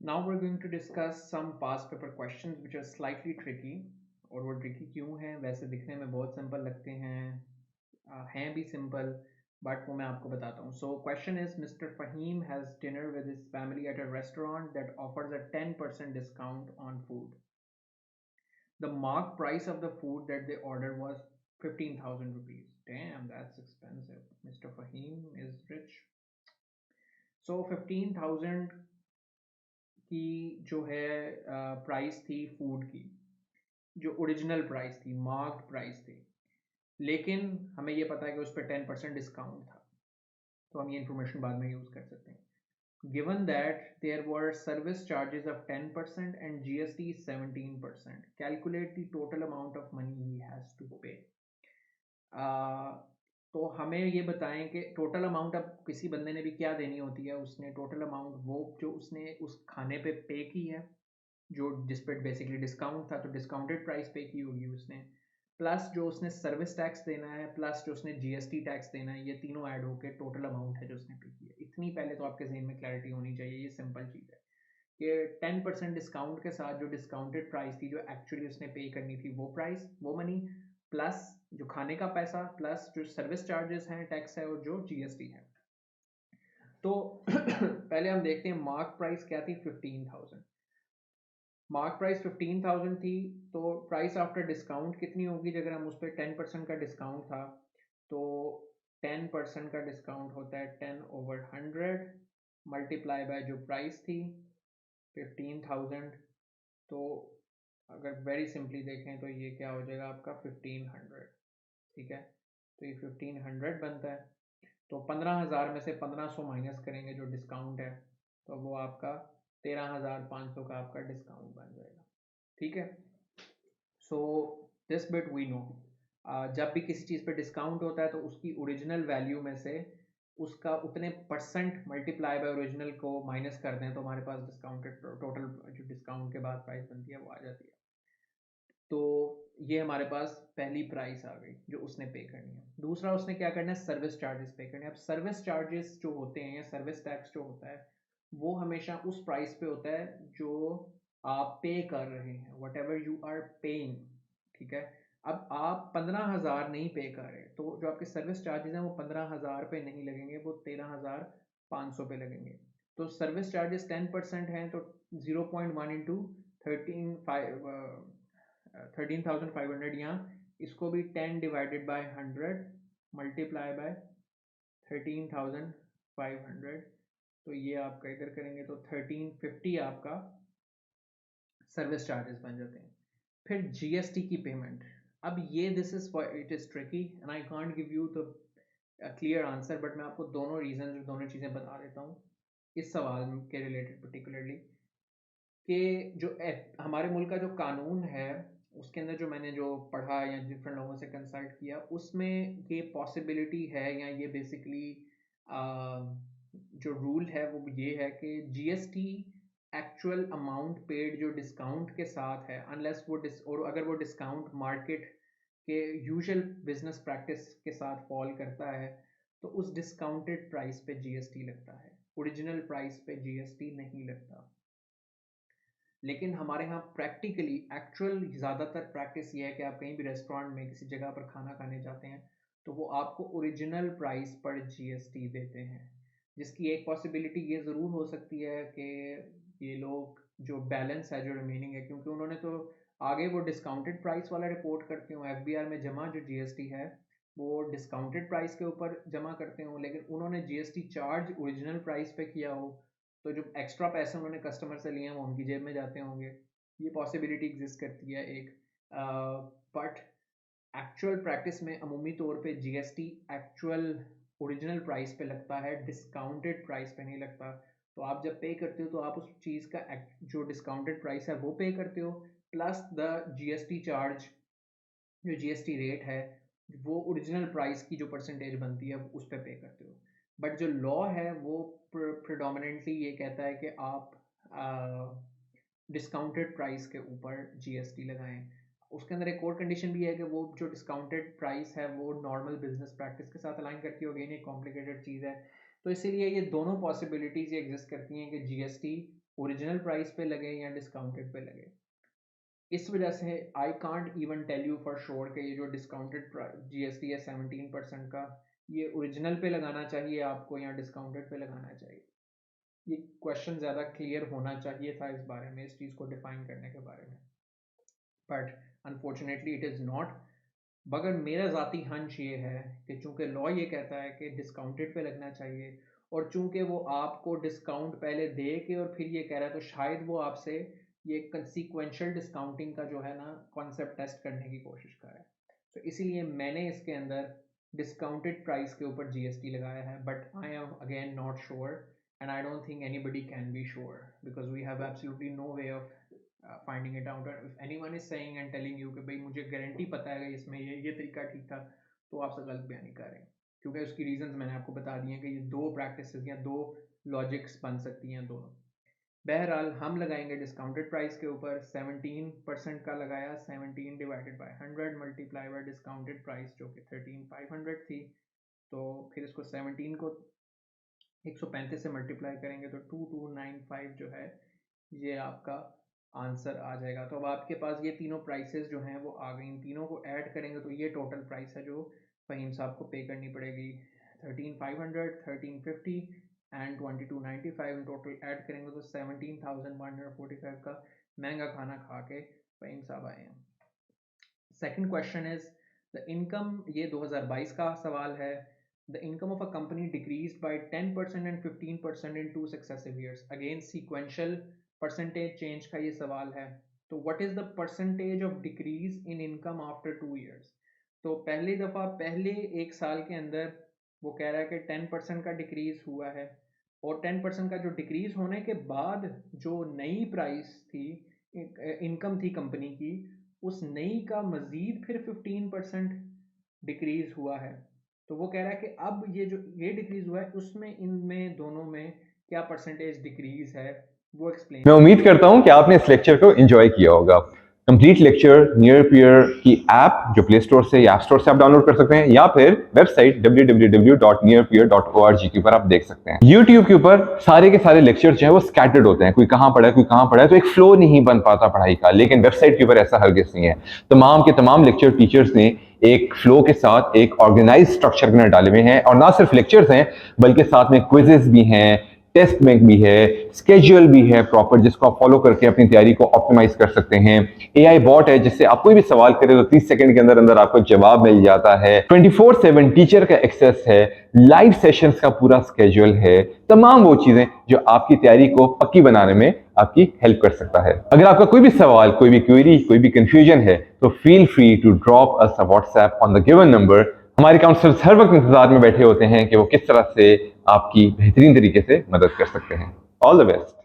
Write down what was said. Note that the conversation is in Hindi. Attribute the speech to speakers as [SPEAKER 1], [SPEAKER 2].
[SPEAKER 1] Now we're going to discuss some past paper questions which are slightly tricky. और वो tricky क्यों हैं? वैसे दिखने में बहुत सिंपल लगते हैं भी सिंपल, बट वो मैं आपको बताता हूँ. So question is, Mr. Fahim has dinner with his family at a restaurant that offers a 10% discount on food. The marked price of the food that they ordered was 15,000 rupees. Damn, that's expensive. Mr. Fahim is rich. So 15,000 की जो है प्राइस थी फूड की, जो ओरिजिनल प्राइस थी, मार्क्ड प्राइस थी. लेकिन हमें ये पता है कि उस पर 10% डिस्काउंट था, तो हम ये इन्फॉर्मेशन बाद में यूज़ कर सकते हैं. Given that there were service charges of 10% and GST 17%, calculate the total amount of money he has to pay. तो हमें ये बताएं कि टोटल अमाउंट, अब किसी बंदे ने भी क्या देनी होती है, उसने टोटल अमाउंट वो जो उसने उस खाने पे पे की है, जो जिस पर बेसिकली डिस्काउंट था, तो डिस्काउंटेड प्राइस पे की होगी उसने, प्लस जो उसने सर्विस टैक्स देना है, प्लस जो उसने जीएसटी टैक्स देना है, ये तीनों ऐड होकर टोटल अमाउंट है जो उसने पे की है. इतनी पहले तो आपके जहन में क्लैरिटी होनी चाहिए. ये सिंपल चीज़ है कि 10% डिस्काउंट के साथ जो डिस्काउंटेड प्राइस थी, जो एक्चुअली उसने पे करनी थी वो प्राइस, वो मनी, प्लस जो खाने का पैसा, प्लस जो सर्विस चार्जेस हैं, टैक्स है, और जो जीएसटी है. तो पहले हम देखते हैं मार्क प्राइस क्या थी. 15,000. मार्क प्राइस 15,000 थी. तो प्राइस आफ्टर डिस्काउंट कितनी होगी? अगर हम उस पर 10% का डिस्काउंट था, तो 10% का डिस्काउंट होता है 10/100 मल्टीप्लाई बाय जो प्राइस थी 15,000. तो अगर वेरी सिंपली देखें तो ये क्या हो जाएगा आपका 1500. ठीक है, तो ये 1500 बनता है. तो 15,000 में से 1500 माइनस करेंगे जो डिस्काउंट है, तो वो आपका 13,500 का आपका डिस्काउंट बन जाएगा. ठीक है. So this bit we know. जब भी किसी चीज़ पे डिस्काउंट होता है तो उसकी ओरिजिनल वैल्यू में से उसका उतने परसेंट मल्टीप्लाई बाय ओरिजिनल को माइनस कर दें, तो हमारे पास डिस्काउंटेड टोटल जो डिस्काउंट के बाद प्राइस बनती है वो आ जाती है. तो ये हमारे पास पहली प्राइस आ गई जो उसने पे करनी है. दूसरा, उसने क्या करना है? सर्विस चार्जेस पे करने हैं. अब सर्विस चार्जेस जो होते हैं या सर्विस टैक्स जो होता है, वो हमेशा उस प्राइस पे होता है जो आप पे कर रहे हैं, whatever you are paying. ठीक है. अब आप 15,000 नहीं पे कर रहे, तो जो आपके सर्विस चार्जेस हैं वो 15,000 पे नहीं लगेंगे, वो 13,500 पे लगेंगे. तो सर्विस चार्जेस 10% हैं, तो 0.1 इंटू 13,500, यहाँ इसको भी 10/100 मल्टीप्लाई बाय 13,500. तो ये आपका इधर करेंगे तो 1350 आपका सर्विस चार्जेस बन जाते हैं. फिर जीएसटी की पेमेंट. अब ये this is it is tricky and I can't give you the clear answer, but मैं आपको दोनों रीजन, दोनों चीज़ें बता देता हूँ इस सवाल के रिलेटेड पर्टिकुलरली. कि जो हमारे मुल्क का जो कानून है, उसके अंदर जो मैंने जो पढ़ा या डिफरेंट लोगों से कंसल्ट किया, उसमें ये पॉसिबिलिटी है, या ये बेसिकली जो रूल है वो ये है कि जीएसटी एक्चुअल अमाउंट पेड जो डिस्काउंट के साथ है, अनलेस वो और अगर वो डिस्काउंट मार्केट के यूजुअल बिजनेस प्रैक्टिस के साथ फॉल करता है, तो उस डिस्काउंटेड प्राइस पे जीएसटी लगता है, ओरिजिनल प्राइस पे जीएसटी नहीं लगता. लेकिन हमारे यहाँ प्रैक्टिकली एक्चुअल ज़्यादातर प्रैक्टिस ये है कि आप कहीं भी रेस्टोरेंट में किसी जगह पर खाना खाने जाते हैं, तो वो आपको ओरिजिनल प्राइस पर जीएसटी देते हैं. जिसकी एक पॉसिबिलिटी ये ज़रूर हो सकती है कि ये लोग जो बैलेंस है, जो रिमेनिंग है, क्योंकि उन्होंने तो आगे वो डिस्काउंटेड प्राइस वाला रिपोर्ट करते हो, एफबीआर में जमा जो जीएसटी है वो डिस्काउंटेड प्राइस के ऊपर जमा करते हो, लेकिन उन्होंने जीएसटी चार्ज ओरिजिनल प्राइस पे किया हो, तो जो एक्स्ट्रा पैसे उन्होंने कस्टमर से लिए हैं वो उनकी जेब में जाते होंगे. ये पॉसिबिलिटी एग्जिस्ट करती है एक. बट एक्चुअल प्रैक्टिस में अमूमी तौर पे जीएसटी एक्चुअल ओरिजिनल प्राइस पे लगता है, डिस्काउंटेड प्राइस पे नहीं लगता. तो आप जब पे करते हो तो आप उस चीज़ का जो डिस्काउंटेड प्राइस है वो पे करते हो, प्लस द जीएसटी चार्ज, जो जीएसटी रेट है, वो ओरिजिनल प्राइस की जो परसेंटेज बनती है उस पर पे करते हो. बट जो लॉ है वो प्रिडोमिनेंटली ये कहता है कि आप डिस्काउंटेड प्राइस के ऊपर जीएसटी लगाएं. उसके अंदर एक और कंडीशन भी है कि वो जो डिस्काउंटेड प्राइस है वो नॉर्मल बिजनेस प्रैक्टिस के साथ अलाइन करती होगी, नहीं कॉम्प्लिकेटेड चीज़ है. तो इसीलिए ये दोनों पॉसिबिलिटीज़ ये एग्जिस्ट करती हैं कि जीएसटी ओरिजिनल प्राइस पे लगे या डिस्काउंटेड पे लगे। इस वजह से I can't even tell you for sure कि ये जो डिस्काउंटेड जीएसटी है 17% का, ये ओरिजिनल पे लगाना चाहिए आपको या डिस्काउंटेड पे लगाना चाहिए। ये क्वेश्चन ज़्यादा क्लियर होना चाहिए था इस बारे में, इस चीज़ को डिफाइन करने के बारे में, but unfortunately it is not. मगर मेरा ज़ाती हंच ये है कि चूंकि लॉ ये कहता है कि डिस्काउंटेड पे लगना चाहिए, और चूंकि वो आपको डिस्काउंट पहले दे के और फिर ये कह रहा है, तो शायद वो आपसे ये कंसीक्वेंशियल डिस्काउंटिंग का जो है ना कॉन्सेप्ट टेस्ट करने की कोशिश कर रहा है। तो इसीलिए मैंने इसके अंदर डिस्काउंटेड प्राइस के ऊपर जीएसटी लगाया है, but I am again not sure and I don't think anybody can be sure because we have absolutely no way of finding it out. If anyone is saying and telling you कि भाई मुझे गारंटी पता है कि इसमें ये तरीका ठीक था, तो आपसे गलत बयानी कर रहे हैं, क्योंकि उसकी रीजंस मैंने आपको बता दिए हैं कि ये दो प्रैक्टिसेस या दो लॉजिक्स बन सकती हैं दोनों। बहरहाल हम लगाएंगे डिस्काउंटेड प्राइस के ऊपर 17% का लगाया, 17 divided by 100 multiply by discounted price जो कि 13,500 थी। तो फिर इसको 17 को 135 से मल्टीप्लाई करेंगे तो 2295 जो है ये आपका आंसर आ जाएगा। तो अब आपके पास ये तीनों प्राइसेस जो हैं वो आ गई, इन तीनों को ऐड करेंगे तो ये टोटल प्राइस है जो फ़हीम साहब को पे करनी पड़ेगी। 13,500, 1350 एंड 2295 टोटल ऐड करेंगे तो 17,145 का महंगा खाना खा के फ़हीम साहब आए हैं। Second question is the income, ये 2022 का सवाल है। The income of a company decrease by 10% and 15% in 2 successive years. Again sequential percentage change का ये सवाल है। तो what is the percentage of decrease in income after 2 years. तो पहली दफ़ा पहले एक साल के अंदर वो कह रहा है कि 10% का डिक्रीज हुआ है, और 10% का जो डिक्रीज होने के बाद जो नई प्राइस थी, इनकम थी कंपनी की, उस नई का मज़ीद फिर 15% डिक्रीज़ हुआ है। तो वो कह रहा है कि अब ये डिक्रीज़ हुआ है उसमें इनमें दोनों में क्या परसेंटेज डिक्रीज़ है वो एक्सप्लेन।
[SPEAKER 2] मैं उम्मीद करता हूं कि आपने इस लेक्चर को एंजॉय किया होगा। कंप्लीट लेक्चर नियर पियर की ऐप जो प्ले स्टोर से या ऐप स्टोर से आप डाउनलोड कर सकते हैं, या फिर वेबसाइट www.nearpeer.org के ऊपर आप देख सकते हैं। YouTube के ऊपर सारे के सारे लेक्चर जो है वो स्कैटर्ड होते हैं, कोई कहां पढ़ा है कोई कहां पढ़ा है, तो एक फ्लो नहीं बन पाता पढ़ाई का। लेकिन वेबसाइट के ऊपर ऐसा हरगिज़ नहीं है। तमाम के तमाम लेक्चर टीचर्स ने एक फ्लो के साथ एक ऑर्गेनाइज स्ट्रक्चर में डाले हुए हैं, और ना सिर्फ लेक्चर्स हैं बल्कि साथ में क्विजेस भी हैं, टेस्ट बैंक भी है, स्केड्यूल भी है प्रॉपर, जिसको आप फॉलो करके अपनी तैयारी को ऑप्टिमाइज कर सकते हैं। एआई बॉट है जिससे आप कोई भी सवाल करें तो 30 सेकंड के अंदर अंदर आपको जवाब मिल जाता है। 24/7 टीचर का एक्सेस है, लाइव सेशंस का पूरा स्केड्यूल है, तमाम वो चीजें जो आपकी तैयारी को पक्की बनाने में आपकी हेल्प कर सकता है। अगर आपका कोई भी सवाल, कोई भी क्वेरी, कोई भी कंफ्यूजन है तो feel free to drop us a WhatsApp on the given number. हमारे काउंसलर्स हर वक्त इंतजार में बैठे होते हैं कि वो किस तरह से आपकी बेहतरीन तरीके से मदद कर सकते हैं। All the best.